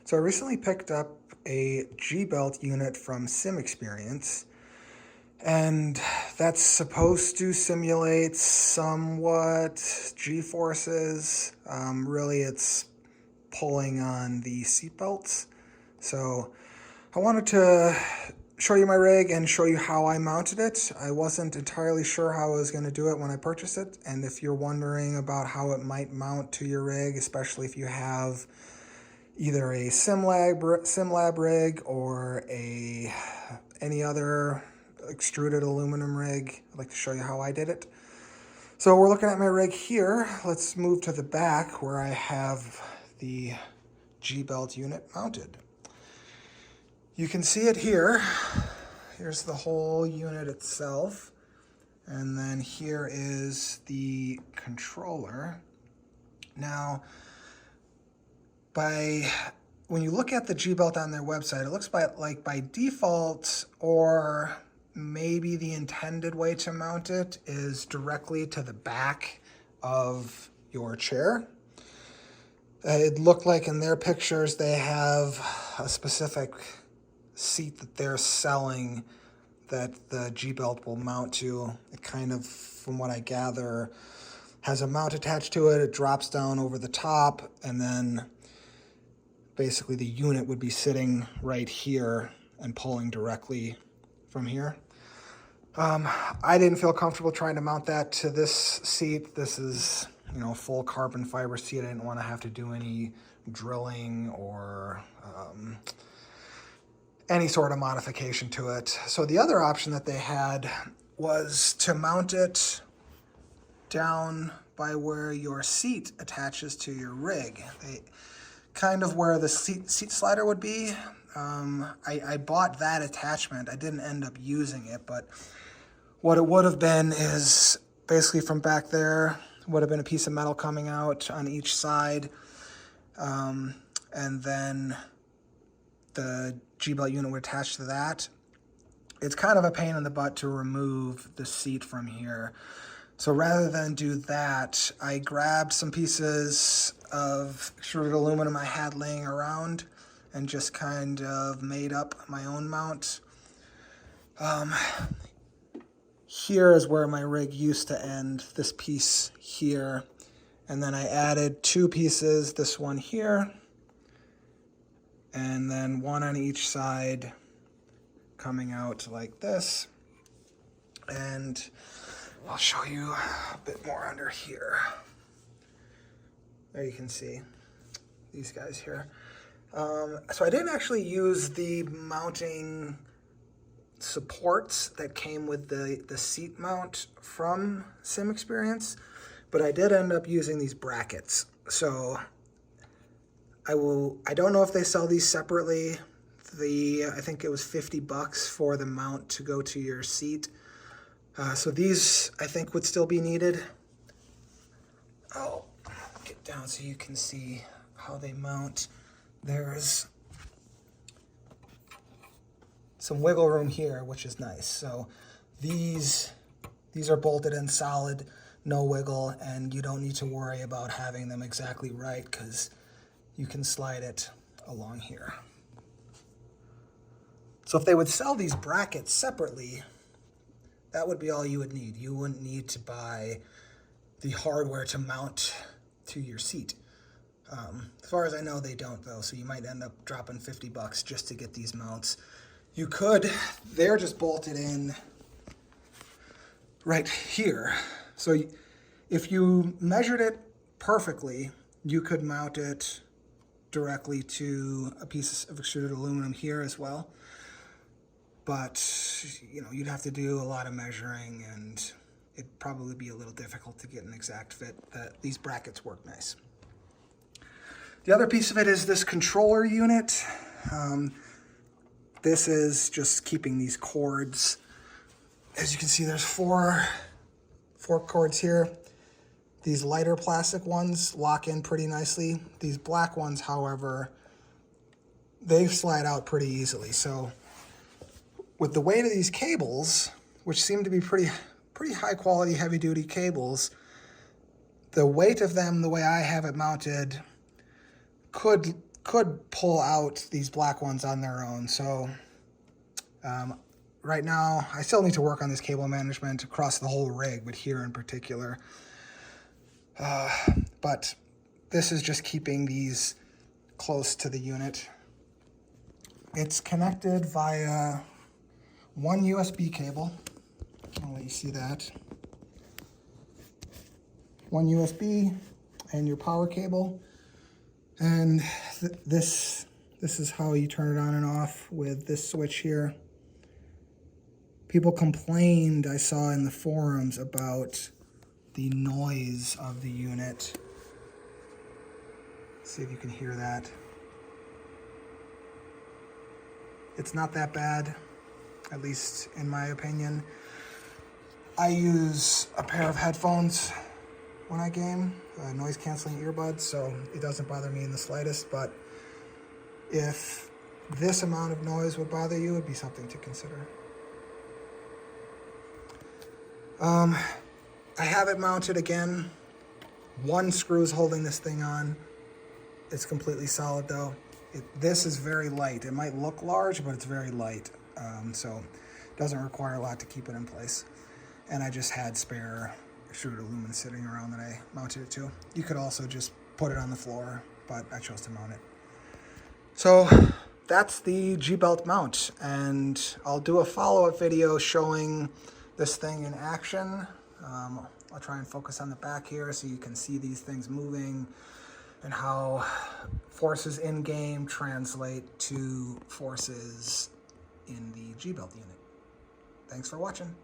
So I recently picked up a G-Belt unit from SimExperience, and that's supposed to simulate somewhat G-forces. Really, it's pulling on the seat belts. So I wanted to show you my rig and show you how I mounted it. I wasn't entirely sure how I was going to do it when I purchased it, and if you're wondering about how it might mount to your rig, especially if you have either a SimLab rig or any other extruded aluminum rig, I'd like to show you how I did it. So we're looking at my rig here. Let's move to the back where I have the G-Belt unit mounted. You can see it here. Here's the whole unit itself. And then here is the controller. Now, when you look at the G-Belt on their website, it looks like by default, or maybe the intended way to mount it, is directly to the back of your chair. It looked like in their pictures they have a specific seat that they're selling that the G-Belt will mount to. It kind of, from what I gather, has a mount attached to it. It drops down over the top, and then basically the unit would be sitting right here and pulling directly from here. I didn't feel comfortable trying to mount that to this seat. This is, full carbon fiber seat. I didn't want to have to do any drilling or any sort of modification to it. So the other option that they had was to mount it down by where your seat attaches to your rig. Kind of where the seat slider would be. I bought that attachment. I didn't end up using it, but what it would have been is basically from back there would have been a piece of metal coming out on each side, and then the G-Belt unit would attach to that. It's kind of a pain in the butt to remove the seat from here. So rather than do that, I grabbed some pieces of extruded aluminum I had laying around and just kind of made up my own mount. Here is where my rig used to end, this piece here. And then I added two pieces, this one here, and then one on each side coming out like this. And I'll show you a bit more under here. There you can see these guys here. So I didn't actually use the mounting supports that came with the seat mount from SimExperience, but I did end up using these brackets. So I don't know if they sell these separately. I think it was $50 for the mount to go to your seat. So these, I think, would still be needed. I'll get down so you can see how they mount. There's some wiggle room here, which is nice. So these are bolted in solid, no wiggle, and you don't need to worry about having them exactly right because you can slide it along here. So if they would sell these brackets separately, that would be all you would need. You wouldn't need to buy the hardware to mount to your seat. As far as I know, they don't though, so you might end up dropping $50 just to get these mounts. You could, they're just bolted in right here. So if you measured it perfectly, you could mount it directly to a piece of extruded aluminum here as well. But, you'd have to do a lot of measuring and it'd probably be a little difficult to get an exact fit. These brackets work nice. The other piece of it is this controller unit. This is just keeping these cords. As you can see, there's four cords here. These lighter plastic ones lock in pretty nicely. These black ones, however, they slide out pretty easily. So with the weight of these cables, which seem to be pretty high quality, heavy duty cables, the weight of them, the way I have it mounted, could could pull out these black ones on their own. So right now, I still need to work on this cable management across the whole rig, but here in particular. But this is just keeping these close to the unit. It's connected via one USB cable. I'll let you see that. One USB and your power cable. And this is how you turn it on and off with this switch here. People complained, I saw in the forums, about the noise of the unit. See if you can hear that. It's not that bad, at least in my opinion. I use a pair of headphones when I game, noise canceling earbuds, so it doesn't bother me in the slightest, but if this amount of noise would bother you, it'd be something to consider. I have it mounted again. One screw is holding this thing on. It's completely solid though. This is very light. It might look large, but it's very light. So it doesn't require a lot to keep it in place. And I just had spare extruded aluminum sitting around that I mounted it to. You could also just put it on the floor, but I chose to mount it. So that's the G-Belt mount, and I'll do a follow-up video showing this thing in action. I'll try and focus on the back here so you can see these things moving and how forces in game translate to forces in the G-Belt unit. Thanks for watching.